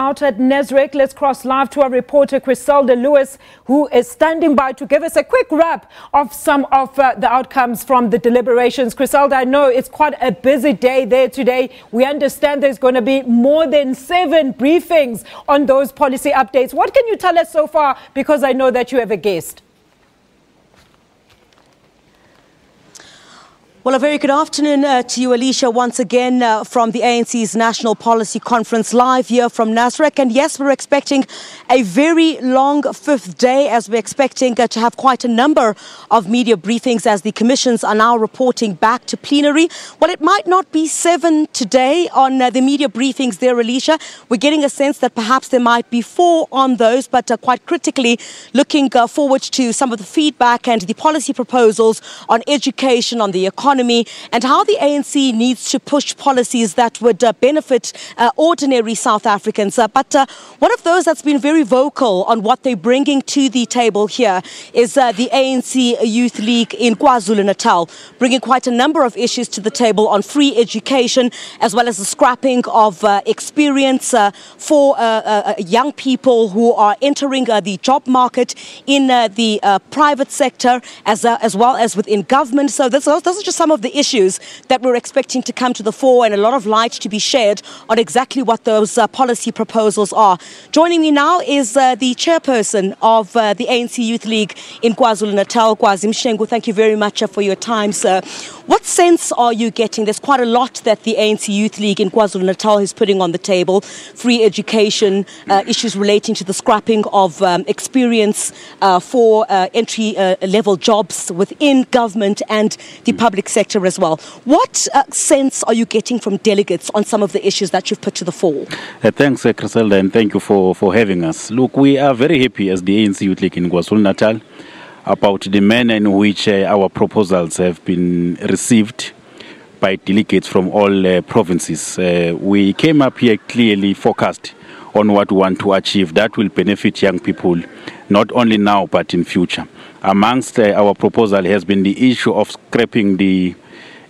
out at Nasrec. Let's cross live to our reporter Griselda Lewis, who is standing by to give us a quick wrap of some of the outcomes from the deliberations. Griselda, I know it's quite a busy day there today. We understand there's going to be more than 7 briefings on those policy updates. What can you tell us so far? Because I know that you have a guest. Well, a very good afternoon to you, Alicia, once again from the ANC's National Policy Conference, live here from Nasrec. And yes, we're expecting a very long 5th day, as we're expecting to have quite a number of media briefings as the commissions are now reporting back to plenary. Well, it might not be 7 today on the media briefings there, Alicia. We're getting a sense that perhaps there might be 4 on those, but quite critically looking forward to some of the feedback and the policy proposals on education, on the economy, and how the ANC needs to push policies that would benefit ordinary South Africans. But one of those that's been very vocal on what they're bringing to the table here is the ANC Youth League in KwaZulu-Natal, bringing quite a number of issues to the table on free education, as well as the scrapping of experience for young people who are entering the job market in the private sector, as well as within government. So those are just some of the issues that we're expecting to come to the fore, and a lot of light to be shared on exactly what those policy proposals are. Joining me now is the chairperson of the ANC Youth League in KwaZulu-Natal, Kwazi Mshengu. Thank you very much for your time, sir. What sense are you getting? There's quite a lot that the ANC Youth League in KwaZulu-Natal is putting on the table. Free education, issues relating to the scrapping of experience for entry-level jobs within government and the public sector as well. What sense are you getting from delegates on some of the issues that you've put to the fore? Thanks, Griselda, and thank you for having us. Look, we are very happy as the ANC Youth League in KwaZulu-Natal about the manner in which our proposals have been received by delegates from all provinces. We came up here clearly focused on what we want to achieve that will benefit young people, not only now but in future. Amongst our proposal has been the issue of scrapping the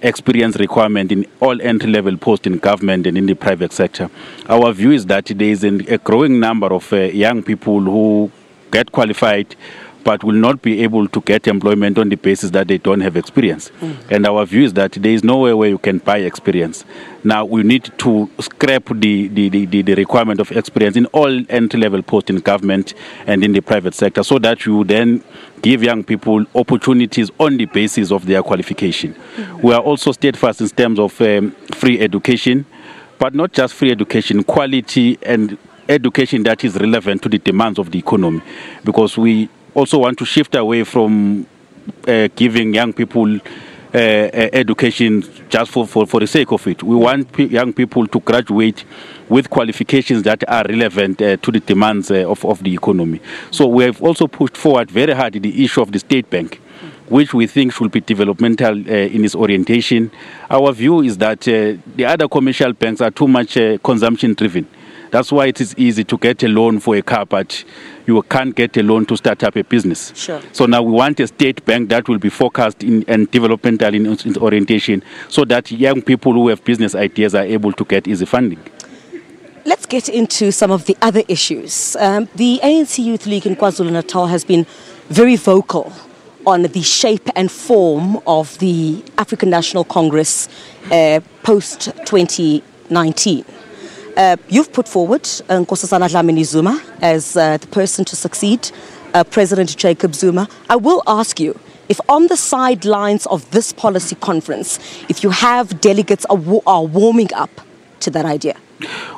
experience requirement in all entry-level posts in government and in the private sector. Our view is that there is a growing number of young people who get qualified but will not be able to get employment on the basis that they don't have experience. And our view is that there is no way where you can buy experience. Now we need to scrap the requirement of experience in all entry-level posts in government and in the private sector, so that you then give young people opportunities on the basis of their qualification. We are also steadfast in terms of free education, but not just free education, quality and education that is relevant to the demands of the economy, because we also want to shift away from giving young people education just for the sake of it. We want young people to graduate with qualifications that are relevant to the demands of the economy. So we have also pushed forward very hard the issue of the State Bank, which we think should be developmental in its orientation. Our view is that the other commercial banks are too much consumption driven. That's why it is easy to get a loan for a car, but you can't get a loan to start up a business. Sure. So now we want a state bank that will be focused and developmental in its orientation, so that young people who have business ideas are able to get easy funding. Let's get into some of the other issues. The ANC Youth League in KwaZulu-Natal has been very vocal on the shape and form of the African National Congress post-2019. You've put forward Nkosazana Dlamini Zuma as the person to succeed President Jacob Zuma. I will ask you, if on the sidelines of this policy conference, if you have delegates are warming up to that idea?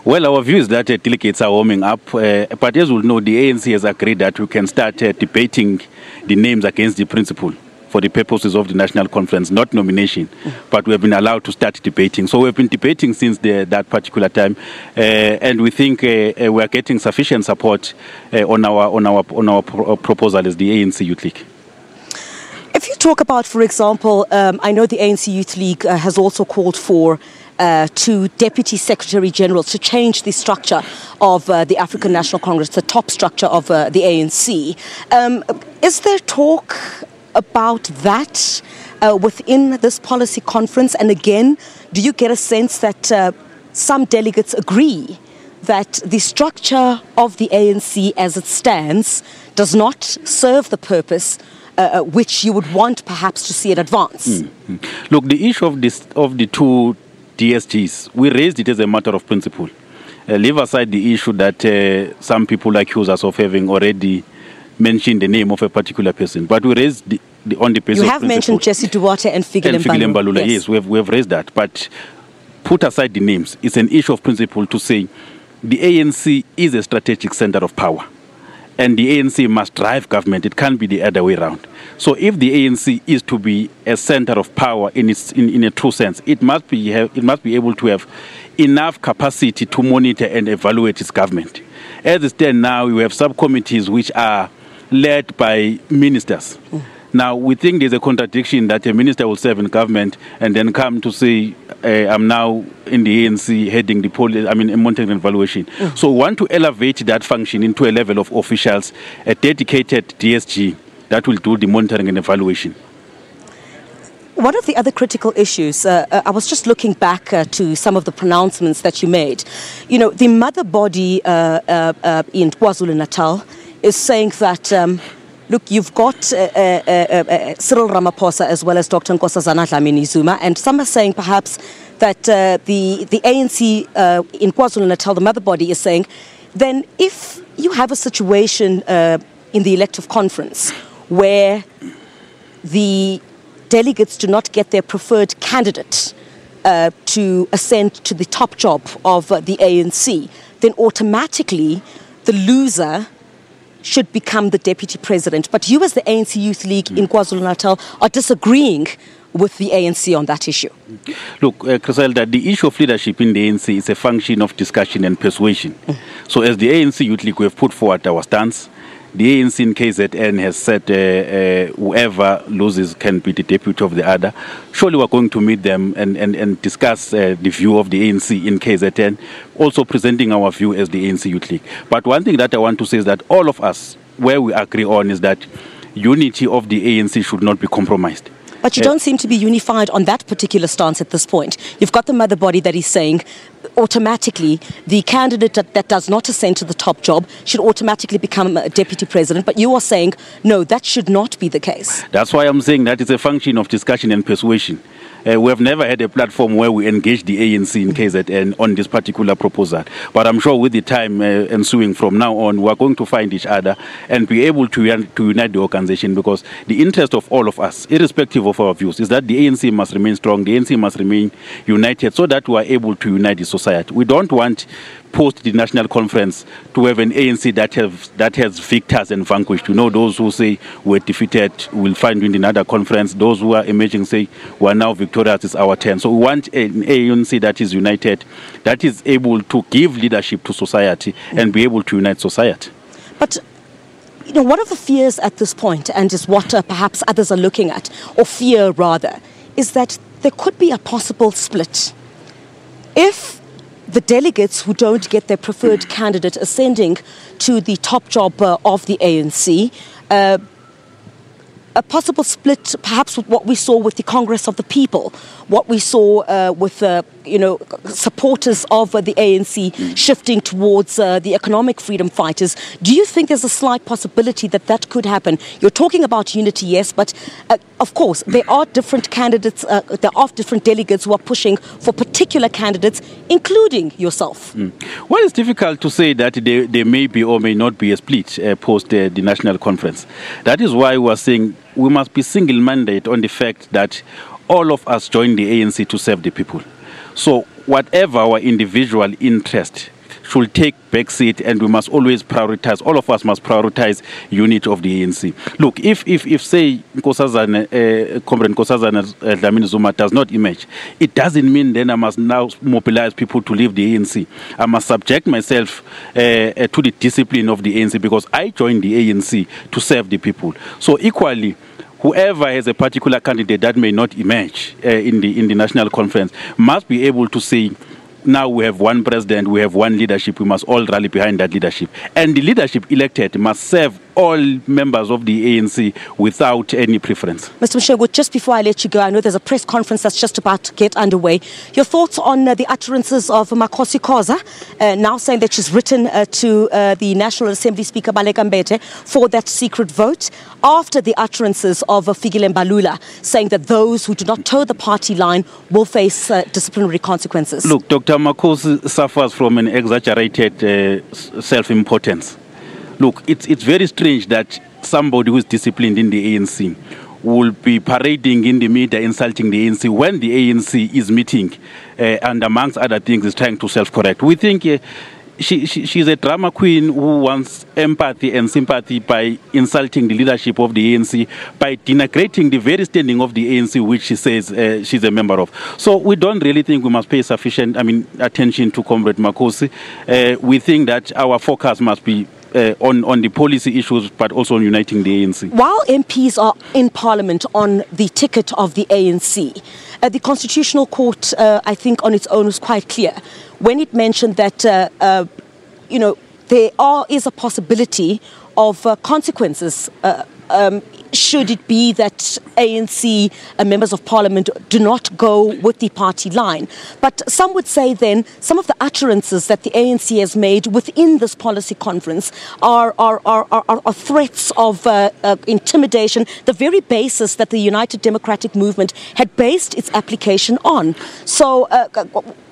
Well, our view is that delegates are warming up, but as we know, the ANC has agreed that we can start debating the names against the principle for the purposes of the national conference, not nomination, but we have been allowed to start debating. So we have been debating since that particular time, and we think we are getting sufficient support on our proposal as the ANC Youth League. If you talk about, for example, I know the ANC Youth League has also called for 2 Deputy Secretary Generals to change the structure of the African National Congress, the top structure of the ANC. Is there talk about that within this policy conference? And again, do you get a sense that some delegates agree that the structure of the ANC as it stands does not serve the purpose which you would want perhaps to see it advance? Look, the issue of the two DSGs, we raised it as a matter of principle. Leave aside the issue that some people accuse us of having already mentioned the name of a particular person, but we raised on the basis of principle. You have mentioned Jesse Duarte and Fikile Mbalula. Yes, we have raised that, but put aside the names. It's an issue of principle to say the ANC is a strategic center of power, and the ANC must drive government. It can't be the other way around. So if the ANC is to be a center of power in a true sense, it must be able to have enough capacity to monitor and evaluate its government. As it stands now, we have subcommittees which are led by ministers. Now, we think there's a contradiction that a minister will serve in government and then come to say, I'm now in the ANC heading the monitoring and evaluation. So we want to elevate that function into a level of officials, a dedicated DSG that will do the monitoring and evaluation. One of the other critical issues, I was just looking back to some of the pronouncements that you made. You know, the mother body in KwaZulu-Natal is saying that, look, you've got Cyril Ramaphosa as well as Dr. Nkosazana Dlamini-Zuma, and some are saying perhaps that the ANC in KwaZulu-Natal, the mother body, is saying, then if you have a situation in the elective conference where the delegates do not get their preferred candidate to ascend to the top job of the ANC, then automatically the loser should become the deputy president. But you as the ANC Youth League in KwaZulu-Natal are disagreeing with the ANC on that issue. Look, Griselda, the issue of leadership in the ANC is a function of discussion and persuasion. So as the ANC Youth League, we have put forward our stance. The ANC in KZN has said whoever loses can be the deputy of the other. Surely we're going to meet them and discuss the view of the ANC in KZN, also presenting our view as the ANC Youth League. But one thing that I want to say is that all of us, where we agree on, is that unity of the ANC should not be compromised. But you don't seem to be unified on that particular stance at this point. You've got the mother body that is saying automatically the candidate that does not ascend to the top job should automatically become a deputy president. But you are saying, no, that should not be the case. That's why I'm saying that it's a function of discussion and persuasion. We have never had a platform where we engage the ANC in KZN on this particular proposal. But I'm sure with the time ensuing from now on, we are going to find each other and be able to unite the organization, because the interest of all of us, irrespective of our views, is that the ANC must remain strong, the ANC must remain united, so that we are able to unite the society. We don't want post the national conference to have an ANC that has victors and vanquished. You know, those who say we're defeated will find in another conference. Those who are emerging say we're now victorious, it's our turn. So we want an ANC that is united, that is able to give leadership to society and be able to unite society. But you know, one of the fears at this point, and is what perhaps others are looking at, or fear rather, is that there could be a possible split. If the delegates who don't get their preferred candidate ascending to the top job of the ANC, a possible split perhaps with what we saw with the Congress of the People, what we saw with supporters of the ANC shifting towards the economic freedom fighters. Do you think there's a slight possibility that that could happen? You're talking about unity, yes, but of course there are different candidates, there are different delegates who are pushing for particular candidates, including yourself. Well, it's difficult to say that there may be or may not be a split post the national conference. That is why we are saying we must be single-minded on the fact that all of us join the ANC to serve the people. So whatever our individual interest should take backseat, and we must always prioritize, all of us must prioritize unity of the ANC. Look, if say Comrade Nkosazana Dlamini-Zuma does not emerge, it doesn't mean then I must now mobilize people to leave the ANC. I must subject myself to the discipline of the ANC, because I joined the ANC to serve the people. So equally, whoever has a particular candidate that may not emerge in the national conference must be able to say, now we have one president, we have one leadership, we must all rally behind that leadership. And the leadership elected must serve all members of the ANC without any preference. Mr. Mshego, just before I let you go, I know there's a press conference that's just about to get underway. Your thoughts on the utterances of Makosi Khoza, now saying that she's written to the National Assembly Speaker Baleka Mbete for that secret vote, after the utterances of Fikile Mbalula saying that those who do not toe the party line will face disciplinary consequences? Look, Dr. Makosi suffers from an exaggerated self-importance. Look, it's very strange that somebody who is disciplined in the ANC will be parading in the media, insulting the ANC when the ANC is meeting and amongst other things is trying to self-correct. We think she's a drama queen who wants empathy and sympathy by insulting the leadership of the ANC, by denigrating the very standing of the ANC, which she says she's a member of. So we don't really think we must pay sufficient attention to Comrade Makosi. We think that our focus must be on the policy issues, but also on uniting the ANC. While MPs are in Parliament on the ticket of the ANC, the Constitutional Court, I think, on its own was quite clear when it mentioned that, there is a possibility of consequences should it be that ANC members of Parliament do not go with the party line. But some would say then some of the utterances that the ANC has made within this policy conference are threats of intimidation, the very basis that the United Democratic Movement had based its application on. So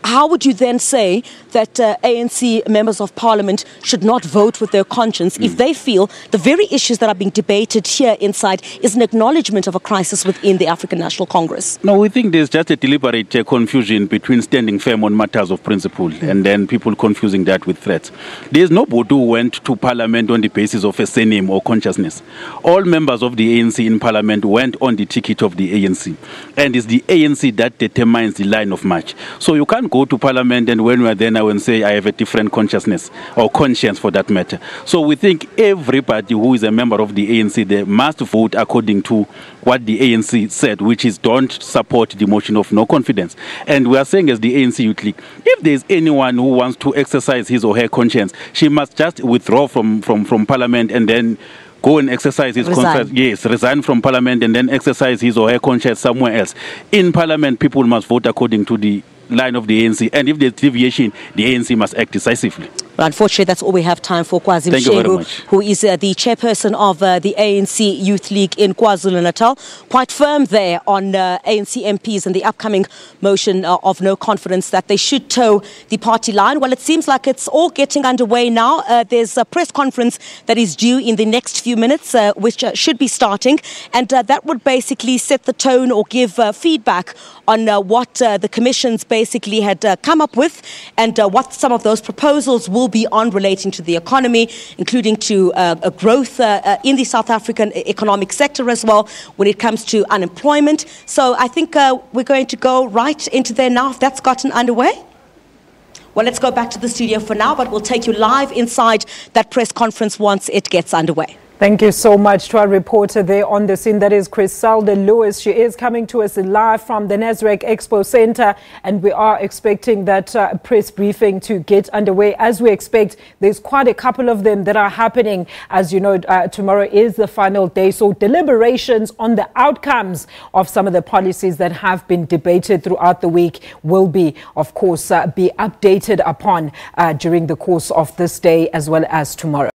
how would you then say that ANC members of Parliament should not vote with their conscience if they feel the very issues that are being debated here inside is an acknowledgement of a crisis within the African National Congress? No, we think there's just a deliberate confusion between standing firm on matters of principle and then people confusing that with threats. There's nobody who went to Parliament on the basis of a surname or consciousness. All members of the ANC in Parliament went on the ticket of the ANC. And it's the ANC that determines the line of march. So you can't go to Parliament and when we are there now and say I have a different consciousness or conscience for that matter. So we think everybody who is a member of the ANC, they must vote according to what the ANC said, which is don't support the motion of no confidence. And we are saying as the ANC Youth League, if there is anyone who wants to exercise his or her conscience, she must just withdraw from Parliament and then go and exercise his conscience. Yes, resign from Parliament and then exercise his or her conscience somewhere else. In Parliament, people must vote according to the line of the ANC, and if there's deviation, the ANC must act decisively. Well, unfortunately, that's all we have time for. Kwazi Mshego, who is the chairperson of the ANC Youth League in KwaZulu-Natal, quite firm there on ANC MPs and the upcoming motion of no confidence that they should toe the party line. Well, it seems like it's all getting underway now. There's a press conference that is due in the next few minutes, which should be starting, and that would basically set the tone or give feedback on what the commissions basically had come up with and what some of those proposals will be on relating to the economy, including to a growth in the South African economic sector as well when it comes to unemployment. So I think we're going to go right into there now if that's gotten underway. Well, let's go back to the studio for now, but we'll take you live inside that press conference once it gets underway. Thank you so much to our reporter there on the scene. That is Griselda Lewis. She is coming to us live from the Nasrec Expo Center, and we are expecting that press briefing to get underway. As we expect, there's quite a couple of them that are happening. As you know, tomorrow is the final day, so deliberations on the outcomes of some of the policies that have been debated throughout the week will be, of course, be updated upon during the course of this day as well as tomorrow.